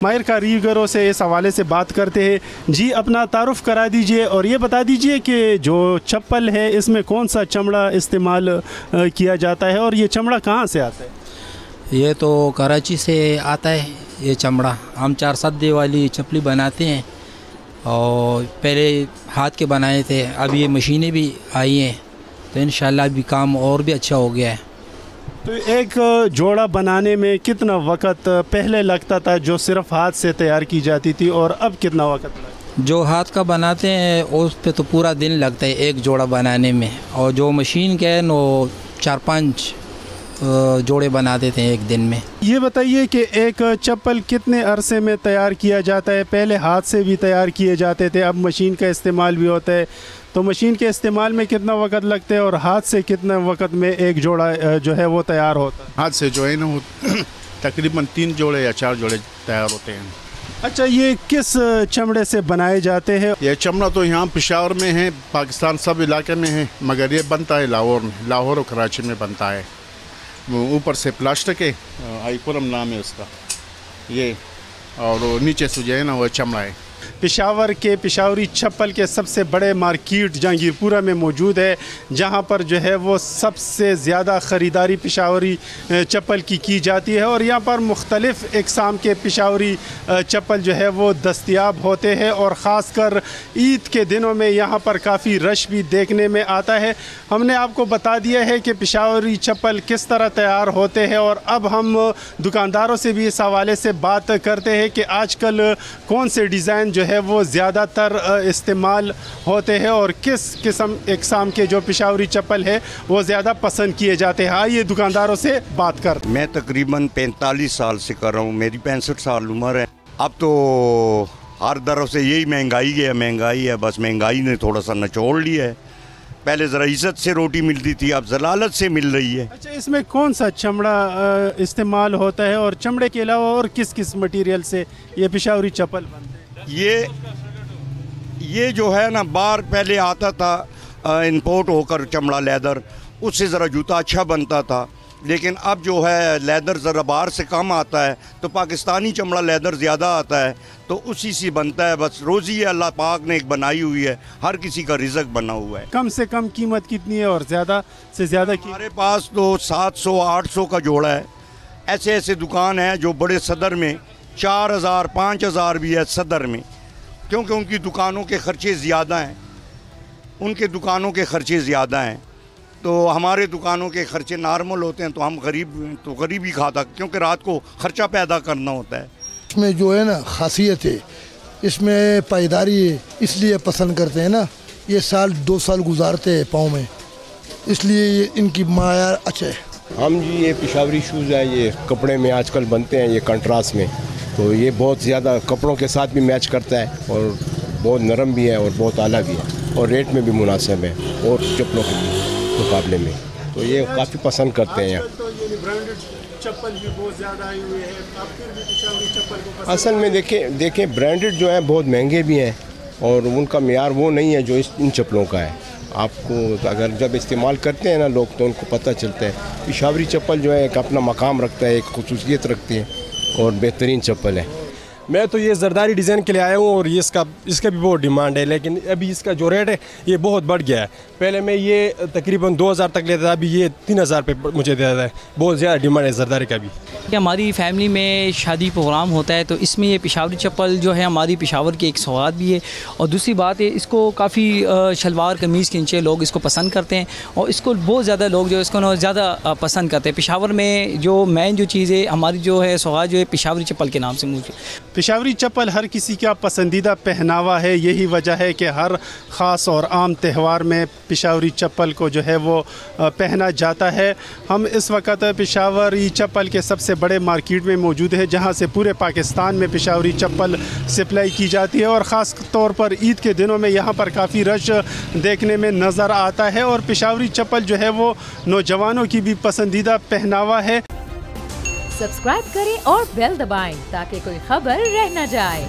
माहिर कारीगरों से इस हवाले से बात करते हैं। जी, अपना तारुफ करा दीजिए और ये बता दीजिए कि जो चप्पल है इसमें कौन सा चमड़ा इस्तेमाल किया जाता है और ये चमड़ा कहाँ से आता है? ये तो कराची से आता है ये चमड़ा। हम 4 सद्दे वाली चप्पली बनाते हैं और पहले हाथ के बनाए थे, अब ये मशीनें भी आई हैं तो इंशाल्लाह अभी काम और भी अच्छा हो गया है। तो एक जोड़ा बनाने में कितना वक़्त पहले लगता था जो सिर्फ हाथ से तैयार की जाती थी, और अब कितना वक़्त लगता है? जो हाथ का बनाते हैं उस पे तो पूरा दिन लगता है एक जोड़ा बनाने में, और जो मशीन के हैं वो 4-5 जोड़े बना देते हैं एक दिन में। ये बताइए कि एक चप्पल कितने अरसे में तैयार किया जाता है? पहले हाथ से भी तैयार किए जाते थे, अब मशीन का इस्तेमाल भी होता है, तो मशीन के इस्तेमाल में कितना वक्त लगता है और हाथ से कितने वक्त में एक जोड़ा जो है वो तैयार होता है? हाथ से जो है ना वो तकरीबन 3 जोड़े या 4 जोड़े तैयार होते हैं। अच्छा, ये किस चमड़े से बनाए जाते हैं? ये चमड़ा तो यहाँ पेशावर में है, पाकिस्तान सब इलाके में है, मगर ये बनता है लाहौर में, लाहौर और कराची में बनता है। ऊपर से प्लास्टिक है, आईपुरम नाम है उसका ये, और नीचे से जो है ना वो चमड़ा है। पेशावर के पेशावरी चप्पल के सबसे बड़े मार्केट जहांगीरपुरा में मौजूद है, जहां पर जो है वो सबसे ज़्यादा ख़रीदारी पेशावरी चप्पल की जाती है, और यहां पर मुख्तलिफ़ इक़साम के पेशावरी चप्पल जो है वो दस्तयाब होते हैं, और ख़ासकर ईद के दिनों में यहां पर काफ़ी रश भी देखने में आता है। हमने आपको बता दिया है कि पेशावरी चप्पल किस तरह तैयार होते हैं, और अब हम दुकानदारों से भी इस हवाले से बात करते हैं कि आजकल कौन से डिज़ाइन जो है वो ज़्यादातर इस्तेमाल होते हैं और किस किस्म इक़साम के जो पेशावरी चप्पल है वो ज़्यादा पसंद किए जाते हैं। आइए दुकानदारों से बात कर। मैं तकरीबन 45 साल से कर रहा हूँ, मेरी 65 साल उम्र है। अब तो हर तरफ से यही महंगाई है, बस महंगाई ने थोड़ा सा निचोड़ लिया है। पहले ज़रा इज़्ज़त से रोटी मिलती थी, अब ज़लालत से मिल रही है। अच्छा, इसमें कौन सा चमड़ा इस्तेमाल होता है और चमड़े के अलावा और किस किस मटीरियल से ये पेशावरी चप्पल बनते हैं? ये जो है ना, बाहर पहले आता था इंपोर्ट होकर चमड़ा लेदर, उससे ज़रा जूता अच्छा बनता था, लेकिन अब जो है लेदर ज़रा बाहर से कम आता है तो पाकिस्तानी चमड़ा लेदर ज़्यादा आता है, तो उसी से बनता है। बस रोज़ी है, अल्लाह पाक ने एक बनाई हुई है, हर किसी का रिज़्क़ बना हुआ है। कम से कम कीमत कितनी है और ज़्यादा से ज़्यादा? हमारे पास तो 700-800 का जोड़ा है। ऐसे ऐसे दुकान है जो बड़े सदर में 4000-5000 भी है सदर में, क्योंकि उनकी दुकानों के ख़र्चे ज़्यादा हैं, तो हमारे दुकानों के ख़र्चे नॉर्मल होते हैं, तो हम गरीब ही खाता, क्योंकि रात को ख़र्चा पैदा करना होता है। इसमें जो है ना खासियत है, इसमें पायदारी है, इसलिए पसंद करते हैं ना। ये 2 साल गुजारते हैं पाँव में, इसलिए ये इनकी मायार अच्छा है। हम जी ये पेशावरी शूज़ है, ये कपड़े में आजकल बनते हैं, ये कंट्रास्ट में, तो ये बहुत ज़्यादा कपड़ों के साथ भी मैच करता है और बहुत नरम भी है और बहुत आला भी है, और रेट में भी मुनासिब है और चप्पलों के मुकाबले में, तो ये काफ़ी पसंद करते हैं यहाँ। तो ये ब्रांडेड चप्पल भी बहुत ज़्यादा आई हुई है, आप फिर भी पेशावरी चप्पल को पसंद? असल में देखें ब्रांडेड जो है बहुत महंगे भी हैं और उनका मेयार वो नहीं है जो इन चप्पलों का है। आपको अगर जब इस्तेमाल करते हैं ना लोग तो उनको पता चलता है। पेशावरी चप्पल जो है एक अपना मकाम रखता है, एक खुसूसियत रखती है और बेहतरीन चप्पल है। मैं तो ये जरदारी डिज़ाइन के लिए आया हूँ और ये इसका भी बहुत डिमांड है, लेकिन अभी इसका जो रेट है ये बहुत बढ़ गया है। पहले मैं ये तकरीबन 2000 तक लेता था, अभी ये 3000 पे मुझे देता है। बहुत ज़्यादा डिमांड है जरदारी का भी। हमारी फैमिली में शादी प्रोग्राम होता है तो इसमें ये पेशावरी चप्पल जो है हमारी पेशावर की एक सौगात भी है, और दूसरी बात है इसको काफ़ी शलवार कमीज़ के नीचे लोग इसको पसंद करते हैं, और इसको बहुत ज़्यादा लोग जो इसको ज़्यादा पसंद करते हैं। पेशावर में जो मेन जो चीज़ है हमारी जो है सौगात जो है पेशावरी चप्पल के नाम से मुझे। पेशावरी चप्पल हर किसी का पसंदीदा पहनावा है, यही वजह है कि हर ख़ास और आम त्यौहार में पेशावरी चप्पल को जो है वो पहना जाता है। हम इस वक्त पेशावरी चप्पल के सबसे बड़े मार्केट में मौजूद है, जहां से पूरे पाकिस्तान में पेशावरी चप्पल सप्लाई की जाती है, और ख़ास तौर पर ईद के दिनों में यहां पर काफ़ी रश देखने में नज़र आता है, और पेशावरी चप्पल जो है वो नौजवानों की भी पसंदीदा पहनावा है। सब्सक्राइब करें और बेल दबाएं ताकि कोई खबर रह न जाए।